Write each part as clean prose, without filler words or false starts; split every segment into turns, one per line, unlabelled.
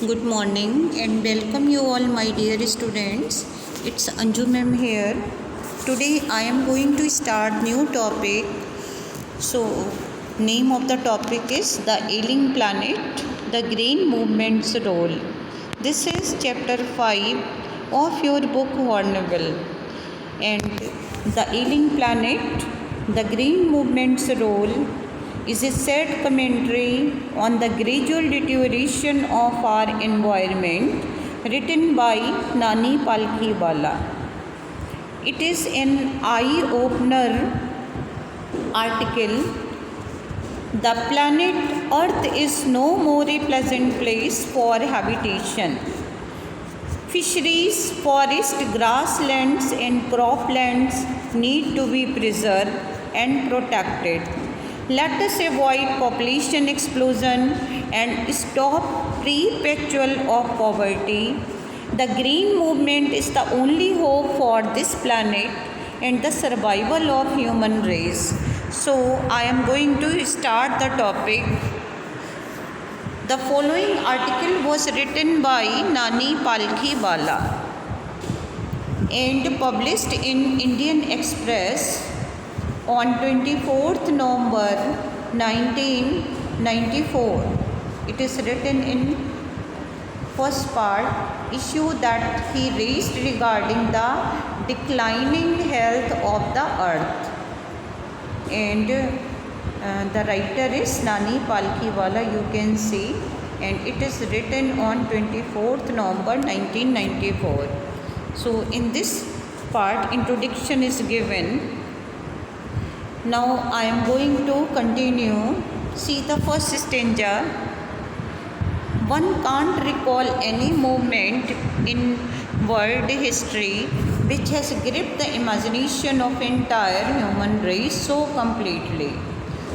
Good morning and welcome you all my dear students. It's Anju ma'am here. Today I am going to start new topic. So name of the topic is the ailing planet, the green movement's role. This is chapter 5 of your book Hornbill. And the ailing planet, the green movement's role is a sad commentary on the gradual deterioration of our environment written by Nani Palkhiwala. It is an eye-opener article. The planet Earth is no more a pleasant place for habitation. Fisheries, forests, grasslands and croplands need to be preserved and protected. Let us avoid population explosion and stop perpetual of poverty. The green movement is the only hope for this planet and the survival of human race. So I am going to start the topic. The following article was written by Nani Palkhiwala and published in Indian Express on 24th November 1994. It is written in first part issue that he raised regarding the declining health of the earth, and the writer is Nani Palkhiwala, you can see, and it is written on 24th November 1994. So in this part introduction is given. Now I am going to continue. See the first stanza. One can't recall any moment in world history which has gripped the imagination of entire human race so completely,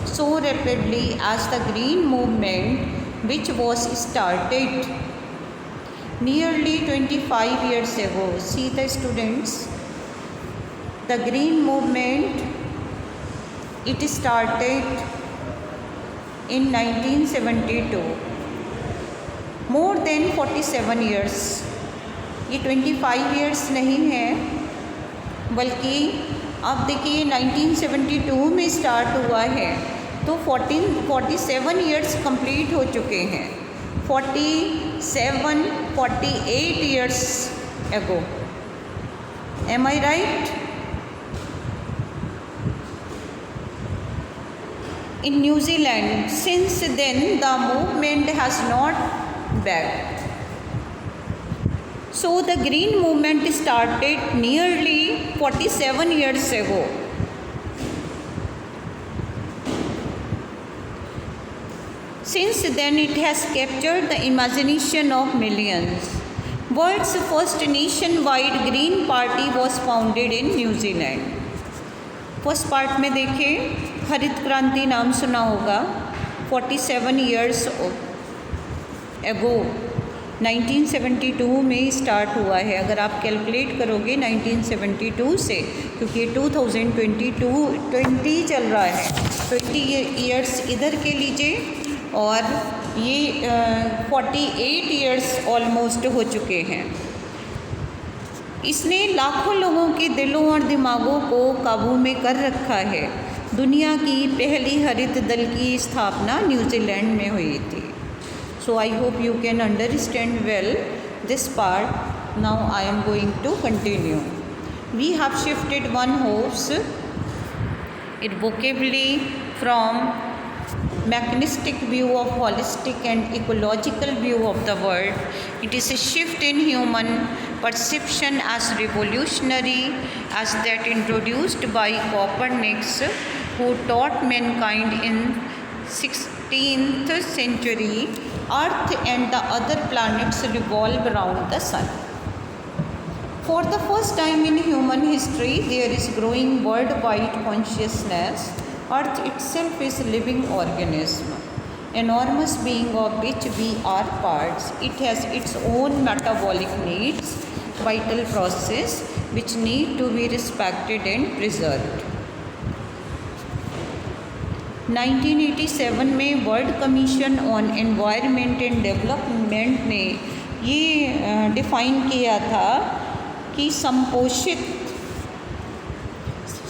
so rapidly as the green movement, which was started nearly 25 years ago. See the students, the green movement, it started in 1972, more than 47 years. ये 25 years नहीं है, बल्कि अब देखिए 1972 में start हुआ है तो 47 years कंप्लीट हो चुके हैं. 48 years ago. Am I right? In New Zealand, since then the movement has not backed. So the green movement started nearly 47 years ago. Since then it has captured the imagination of millions. World's first nationwide green party was founded in New Zealand. First part में देखें, हरित क्रांति नाम सुना होगा. 47 years एगो 1972 में start हुआ है. अगर आप कैलकुलेट करोगे 1972 से, क्योंकि 2020 चल रहा है, 20 years इधर के लीजिए और ये 48 years ऑलमोस्ट हो चुके हैं. इसने लाखों लोगों के दिलों और दिमागों को काबू में कर रखा है. दुनिया की पहली हरित दल की स्थापना न्यूजीलैंड में हुई थी. So I hope you can understand well this part. Now I am going to continue. We have shifted one hopes irrevocably from mechanistic view of holistic and ecological view of the world. It is a shift in human perception as revolutionary as that introduced by Copernicus, who taught mankind in 16th century Earth and the other planets revolve around the sun. For the first time in human history, there is growing worldwide consciousness. Earth itself is a living organism, enormous being of which we are parts. It has its own metabolic needs, vital process which need to be respected and preserved. 1987 में world commission on environment and development ने ये define किया था कि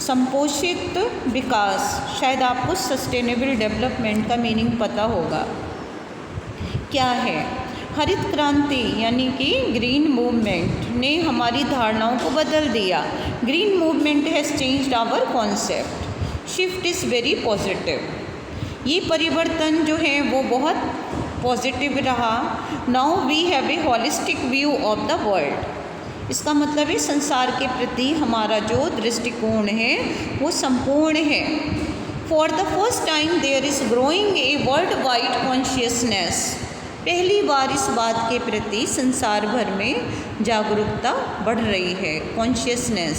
संपोषित विकास, शायद आपको sustainable development का meaning पता होगा क्या है। हरित क्रांति यानी कि ग्रीन मूवमेंट ने हमारी धारणाओं को बदल दिया। Green movement has changed our concept, shift is very positive. ये परिवर्तन जो है वो बहुत पॉजिटिव रहा। Now we have a holistic view of the world. इसका मतलब है संसार के प्रति हमारा जो दृष्टिकोण है वो संपूर्ण है। For the first time there is growing a world wide consciousness. पहली बार इस बात के प्रति संसार भर में जागरूकता बढ़ रही है, consciousness.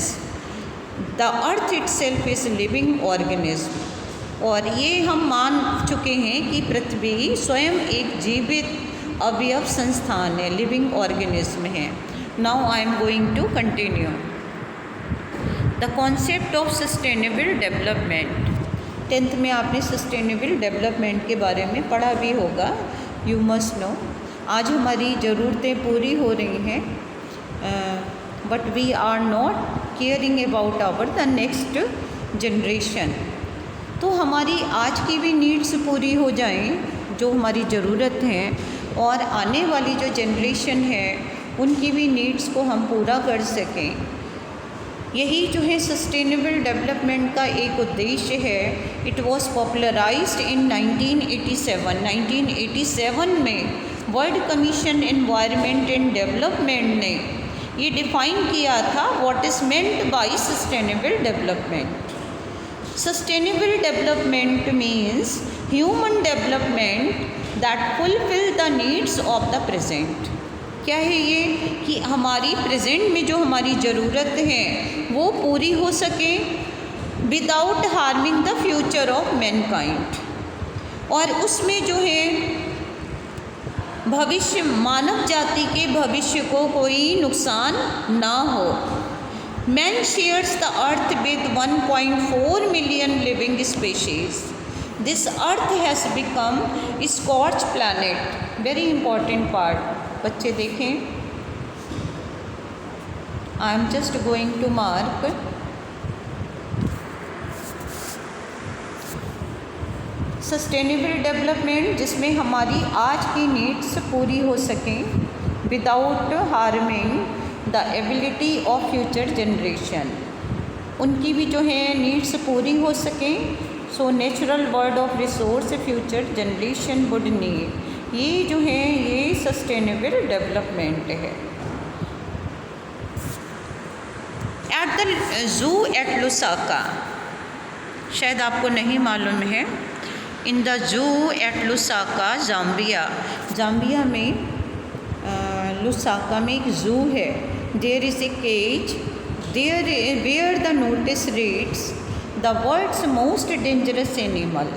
The earth itself is living organism. और ये हम मान चुके हैं कि पृथ्वी स्वयं एक जीवित अवयव संस्थान है, लिविंग ऑर्गेनिज्म है। Now I am going to continue the concept of sustainable development. 10th में आपने सस्टेनेबल डेवलपमेंट के बारे में पढ़ा भी होगा, यू मस्ट नो। आज हमारी ज़रूरतें पूरी हो रही हैं, but we are not caring about our the next generation. तो हमारी आज की भी नीड्स पूरी हो जाएं, जो हमारी ज़रूरत है, और आने वाली जो जनरेशन है उनकी भी नीड्स को हम पूरा कर सकें। यही जो है सस्टेनेबल डेवलपमेंट का एक उद्देश्य है। इट वॉज पॉपुलराइज्ड इन 1987। 1987 में world commission environment and development ने ये डिफ़ाइन किया था what is meant by sustainable development. Sustainable development means human development that fulfil the needs of the present. क्या है ये कि हमारी प्रेजेंट में जो हमारी ज़रूरत है वो पूरी हो सके without harming the future of Mankind. और उसमें जो है भविष्य, मानव जाति के भविष्य को कोई नुकसान ना हो। Man shares the earth with 1.4 million living species. This earth has become scorch planet. Very important part, बच्चे देखें। I am just going to mark sustainable development, जिसमें हमारी आज की नीड्स पूरी हो सकें without harming the ability of future generation. उनकी भी जो है नीड्स पूरी हो सकें। So natural world of resource future generation would need. ये जो है ये सस्टेनेबल डेवलपमेंट है। At the zoo at Lusaka, शायद आपको नहीं मालूम है, in the zoo at Lusaka Zambia में लुसाका में एक जू है। There is a cage there where the notice reads the world's most dangerous animal.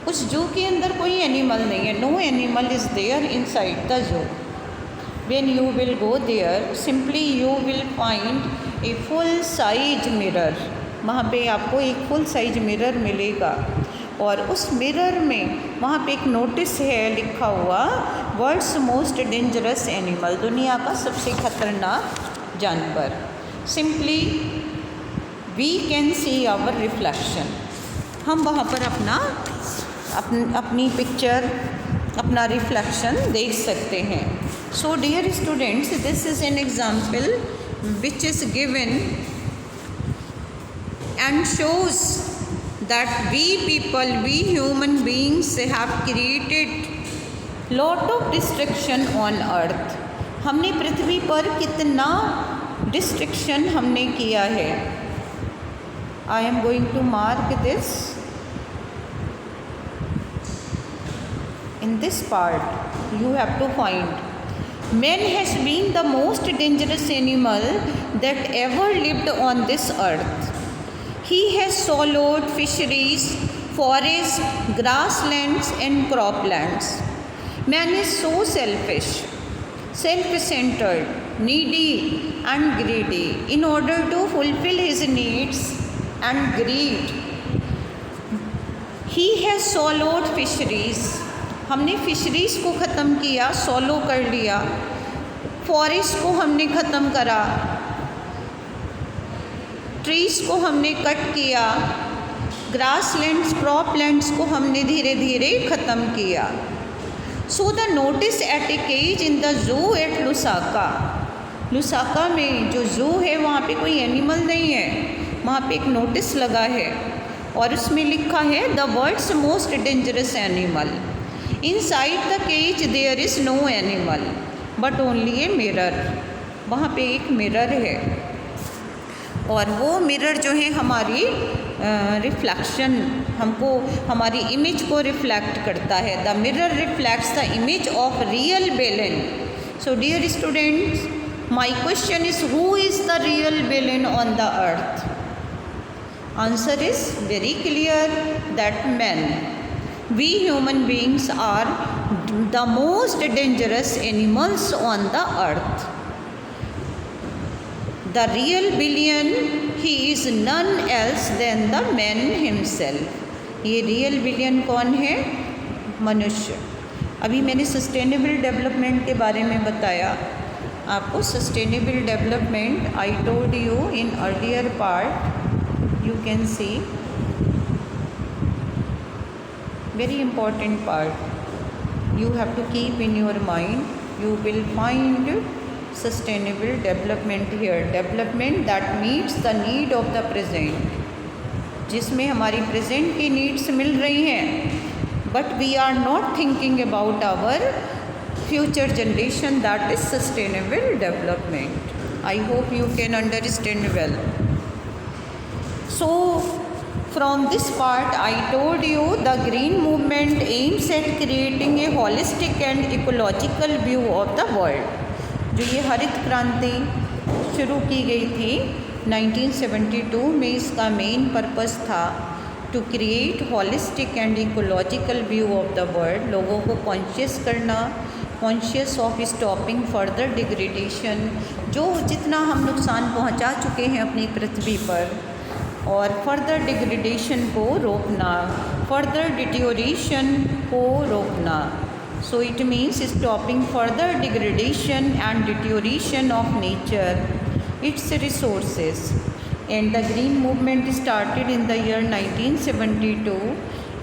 उस जू के अंदर कोई एनिमल नहीं है, no animal is there inside the zoo. When you will go there simply you will find a full size mirror. वहाँ पे आपको एक फुल साइज मिरर मिलेगा, और उस मिरर में वहाँ पे एक नोटिस है लिखा हुआ वर्ल्ड्स मोस्ट डेंजरस एनिमल, दुनिया का सबसे खतरनाक जानवर। Simply we can see our reflection. हम वहाँ पर अपनी पिक्चर, अपना रिफ्लेक्शन देख सकते हैं। So dear students, this is an example which is given and shows that we people, we human beings have created lot of destruction on earth। हमने पृथ्वी पर कितना डिस्ट्रक्शन हमने किया है। I am going to mark this in this part। You have to find man has been the most dangerous animal that ever lived on this earth। He has swallowed fisheries, forests, grasslands and croplands। Man is so selfish, self-centered, needy and greedy. In order to fulfill his needs and greed, he has swallowed fisheries, हमने fisheries को ख़त्म किया, सॉलो कर लिया। Forest को हमने ख़त्म करा, ट्रीज़ को हमने कट किया, ग्रासलैंड्स, क्रॉपलैंड्स को हमने धीरे धीरे ख़त्म किया। So the notice at a cage in the zoo at Lusaka, Lusaka में जो जू है वहाँ पे कोई एनिमल नहीं है, वहाँ पे एक नोटिस लगा है और उसमें लिखा है the world's most dangerous animal, inside the cage there is no animal but only a mirror, वहाँ पे एक मिरर है और वो मिरर जो है हमारी रिफ्लेक्शन, हमको हमारी इमेज को रिफ्लेक्ट करता है। The mirror reflects the image of real villain. So dear students, my question is who is the real villain on the earth? Answer is very clear that man. We human beings are the most dangerous animals on the earth. The real villain, he is none else than the man himself। ये real विलियन कौन है? मनुष्य। अभी मैंने sustainable development के बारे में बताया आपको। Sustainable development I told you in earlier part, you can see very important part, you have to keep in your mind, you will find sustainable development here, development that meets the need of the present, जिसमें हमारी present की needs मिल रही हैं but we are not thinking about our future generation, that is sustainable development. I hope you can understand well. So from this part I told you the green movement aims at creating a holistic and ecological view of the world। जो ये हरित क्रांति शुरू की गई थी 1972 में, इसका मेन पर्पस था to create holistic and ecological view of the world, लोगों को कॉन्शियस करना, conscious of stopping further degradation, जो जितना हम नुकसान पहुंचा चुके हैं अपनी पृथ्वी पर, और फर्दर डिग्रेडेशन को रोकना, फर्दर डिटोरिएशन को रोकना। So it means stopping further degradation and deterioration of nature, it's resources. And the green movement started in the year 1972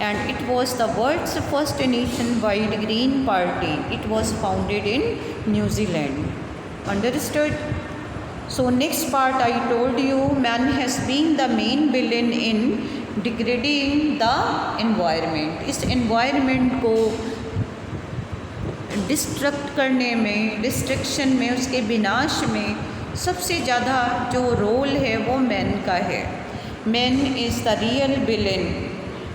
and it was the world's first nationwide green party. It was founded in New Zealand. Understood? So next part I told you man has been the main villain in degrading the environment। इस environment को destruct करने में, destruction में, उसके विनाश में सबसे ज़्यादा जो रोल है वो मैन का है। Man is the real villain.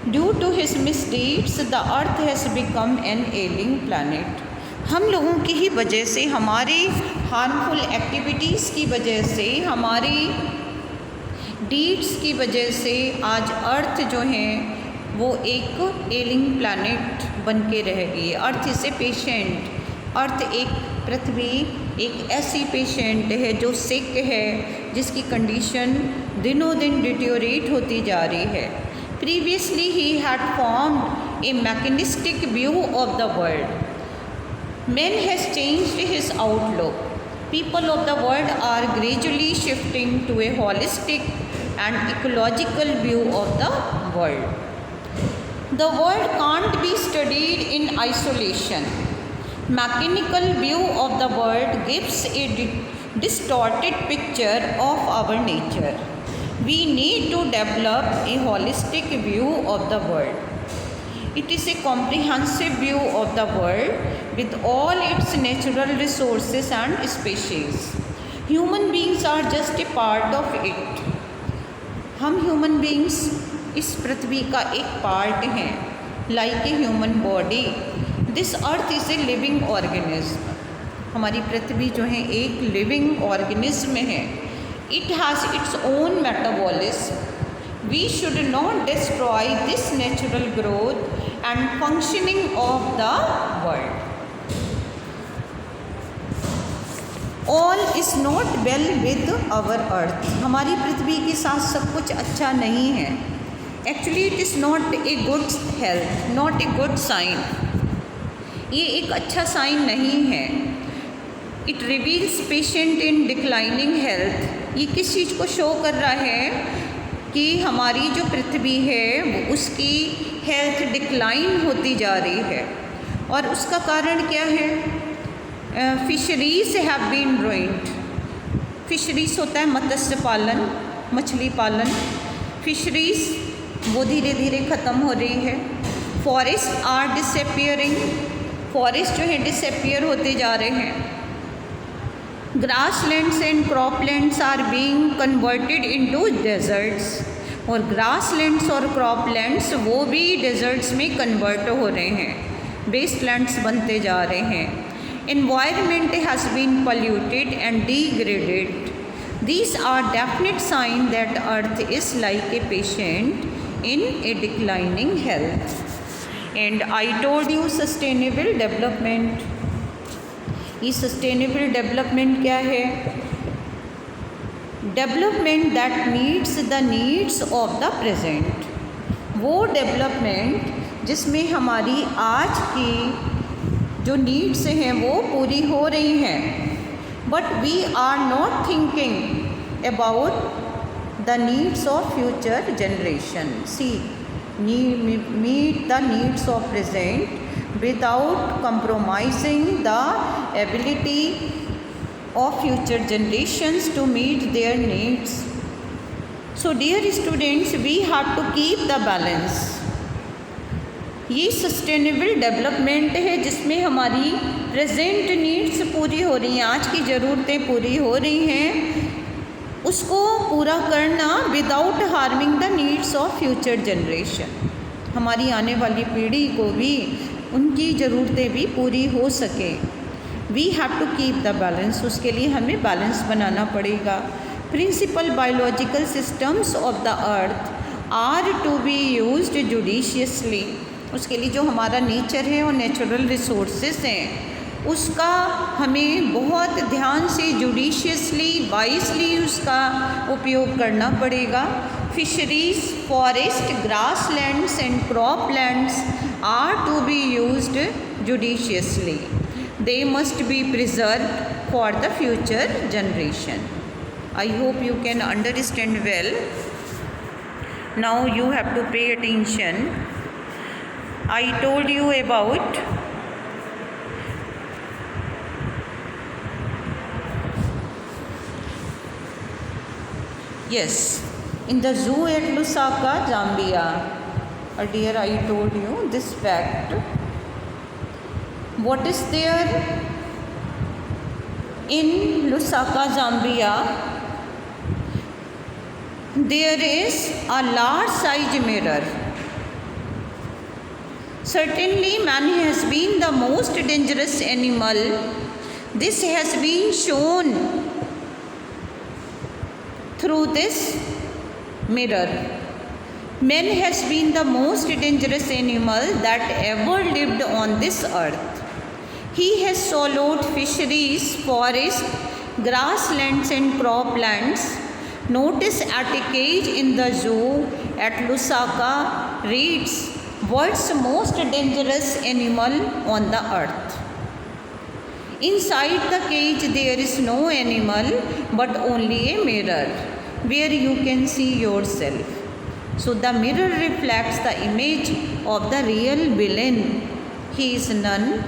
Due to his misdeeds the earth has become an ailing planet. हम लोगों की ही वजह से, हमारी हार्मफुल एक्टिविटीज़ की वजह से, हमारी डीड्स की वजह से आज अर्थ जो है वो एक एलिंग प्लैनेट बन के रह गई। Earth is a patient. अर्थ एक पृथ्वी एक ऐसी पेशेंट है जो सिक है, जिसकी कंडीशन दिनों दिन डिटोरेट होती जा रही है। Previously he had formed A mechanistic view of the world. Man has changed his outlook. People of the world are gradually shifting to a holistic and ecological view of the world. The world can't be studied in isolation. Mechanical view of the world gives a distorted picture of our nature. We need to develop a holistic view of the world. It is a comprehensive view of the world with all its natural resources and species. Human beings are just a part of it. हम human beings इस पृथ्वी का एक part हैं, like a human body. This earth is a living organism. हमारी पृथ्वी जो है एक living organism है. It has its own metabolism. We should not destroy this natural growth and functioning of the world. All is not well with our earth. हमारी पृथ्वी के साथ सब कुछ अच्छा नहीं है। Actually it is not a good health, not a good sign. ये एक अच्छा साइन नहीं है। It reveals patient in declining health. ये किस चीज़ को शो कर रहा है कि हमारी जो पृथ्वी है वो उसकी हेल्थ डिक्लाइन होती जा रही है। और उसका कारण क्या है? Fisheries have been ruined. Fisheries होता है मत्स्य पालन, मछली पालन। फिशरीज वो धीरे धीरे ख़त्म हो रही है। Forest are disappearing. फॉरेस्ट जो है डिसअपियर होते जा रहे हैं। Grasslands and croplands are being converted into deserts. और ग्रासलैंड्स और क्रॉपलैंड्स वो भी डेजर्ट्स में कन्वर्ट हो रहे हैं, वेस्टलैंड्स बनते जा रहे हैं। Environment has been polluted and degraded. These are definite signs that Earth is like a patient in a declining health. And I told you sustainable development. ये sustainable development क्या है? Development that meets the needs of the present. वो development जिसमें हमारी आज की जो needs हैं वो पूरी हो रही हैं। But we are not thinking about the needs of future generation. See, meet the needs of present without compromising the ability of future generations to meet their needs. So dear students, we have to keep the balance. ये sustainable development है जिसमें हमारी present needs पूरी हो रही हैं, आज की ज़रूरतें पूरी हो रही हैं, उसको पूरा करना without harming the needs of future generation. हमारी आने वाली पीढ़ी को भी उनकी ज़रूरतें भी पूरी हो सके। We have to keep the balance. उसके लिए हमें बैलेंस बनाना पड़ेगा। Principle biological systems of the earth are to be used judiciously. उसके लिए जो हमारा नेचर है और नेचुरल रिसोर्सेस हैं उसका हमें बहुत ध्यान से जुडिशियसली वाइजली उसका उपयोग करना पड़ेगा। Fisheries, forest, grass lands and crop lands are to be used judiciously. They must be preserved for the future generation. I hope you can understand well. Now you have to pay attention. I told you about in the zoo at Lusaka, Zambia. Earlier I told you this fact. What is there in Lusaka, Zambia? There is a large size mirror. Certainly man has been the most dangerous animal. This has been shown through this mirror. Man has been the most dangerous animal that ever lived on this earth. He has swallowed fisheries, forests, grasslands and croplands. Notice at a cage in the zoo at Lusaka reads, world's most dangerous animal on the earth. Inside the cage there is no animal but only a mirror where you can see yourself. So the mirror reflects the image of the real villain. He is none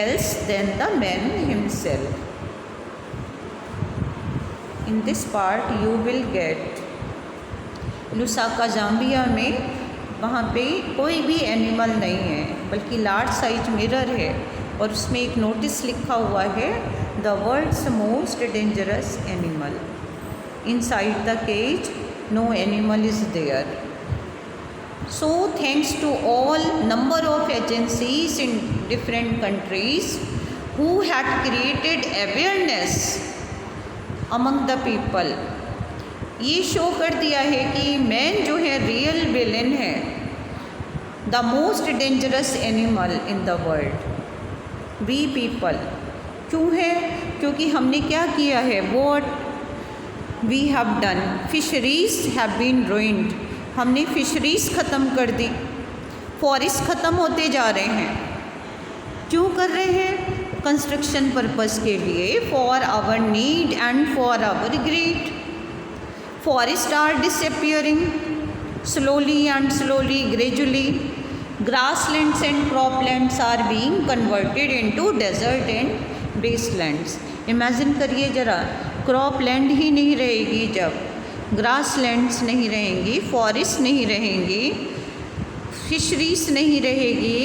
else than the man himself. In this part you will get Lusaka Zambia में वहाँ पे कोई भी animal नहीं है बल्कि large size mirror है और उसमें एक नोटिस लिखा हुआ है the world's most dangerous animal. Inside the cage no animal is there. So thanks to all number of agencies in different countries who had created awareness among the people. ये show कर दिया है कि man जो है real villain है, the most dangerous animal in the world. We people क्यों है? क्योंकि हमने क्या किया है, what we have done. Fisheries have been ruined. हमने फिशरीज़ ख़त्म कर दी, फॉरेस्ट ख़त्म होते जा रहे हैं। क्यों कर रहे हैं? कंस्ट्रक्शन पर्पस के लिए, for our need and for our greed. Forest are disappearing slowly and slowly, gradually. Grasslands and croplands are being converted into desert and wastelands. Imagine करिए ज़रा, क्रॉपलैंड ही नहीं रहेगी जब, ग्रासलैंड्स नहीं रहेंगी, फॉरेस्ट नहीं रहेंगी, फिशरीज नहीं रहेगी,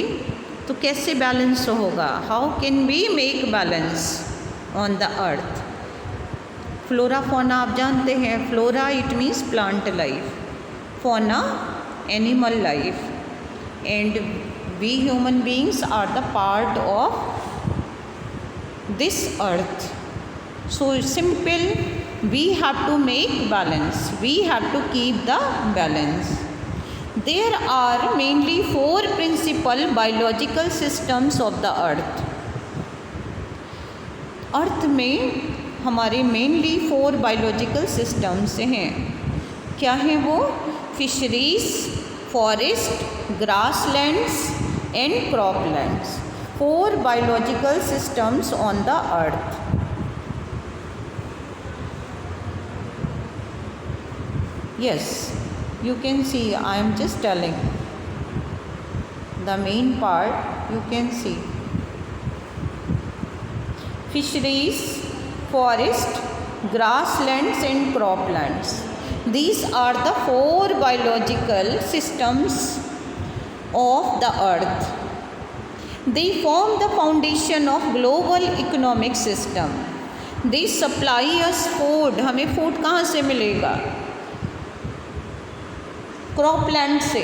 तो कैसे बैलेंस होगा? How can we make balance on the earth? Flora fauna आप जानते हैं, flora it means plant life, fauna animal life, and we human beings are the part of this earth. So simple, we have to make balance, we have to keep the balance. There are mainly 4 principal biological systems of the earth. अर्थ में हमारे mainly 4 biological systems हैं। क्या हैं वो? Fisheries, forest, grasslands and croplands. 4 biological systems on the earth. Yes, you can see, I am just telling the main part. You can see fisheries, forest, grasslands and croplands. These are the 4 biological systems of the earth. They form the foundation of global economic system. They supply us food. हमें food कहाँ से मिलेगा? Cropland से।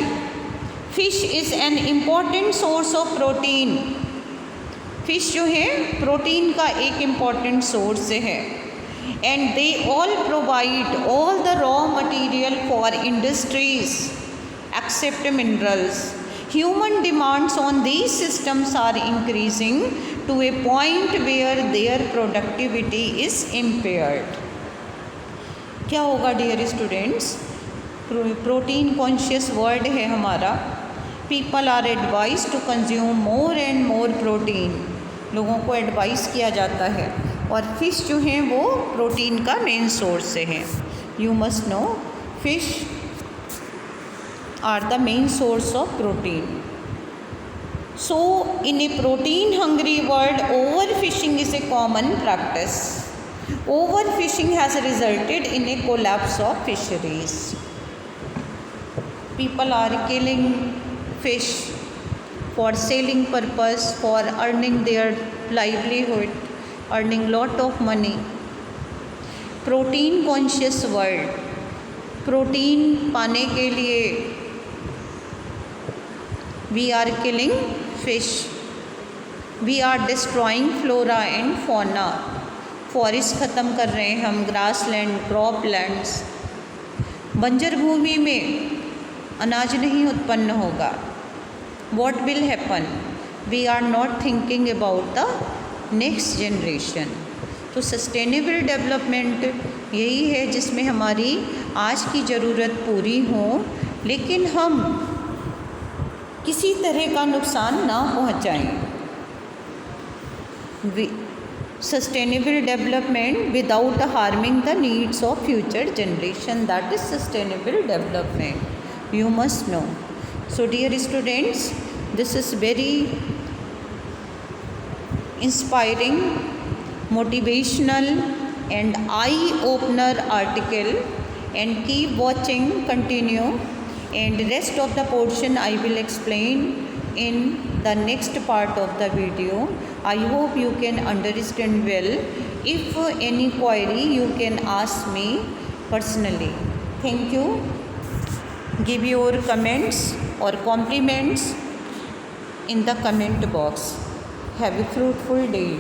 Fish is an important source of protein. Fish जो है protein का एक important source है। And they all provide all the raw material for industries except minerals. Human demands on these systems are increasing to a point where their productivity is impaired. क्या होगा dear students? Protein conscious world है हमारा। People are advise to consume more and more protein. लोगों को advice किया जाता है, और फिश जो हैं वो प्रोटीन का मेन सोर्स से हैं। You must know fish are the main source of protein. So in a protein hungry world, over fishing is a common practice. Over fishing has resulted in a collapse of fisheries. People are killing fish for selling purpose, for earning their livelihood, earning lot of money. Protein conscious world, protein पाने के लिए we are killing fish, we are destroying flora and fauna. Forest ख़त्म कर रहे हैं हम, grassland, croplands. बंजर भूमि में अनाज नहीं उत्पन्न होगा। What will happen? We are not thinking about the next generation. तो सस्टेनेबल डेवलपमेंट यही है जिसमें हमारी आज की ज़रूरत पूरी हो, लेकिन हम किसी तरह का नुकसान ना पहुंचाएं। Sustainable development without harming the needs of future generation, that is sustainable development, you must know. So dear students, this is very inspiring, motivational and eye-opener article, and keep watching, continue, and rest of the portion I will explain in the next part of the video. I hope you can understand well. If any query, you can ask me personally. Thank you. Give your comments or compliments in the comment box. Have a fruitful day.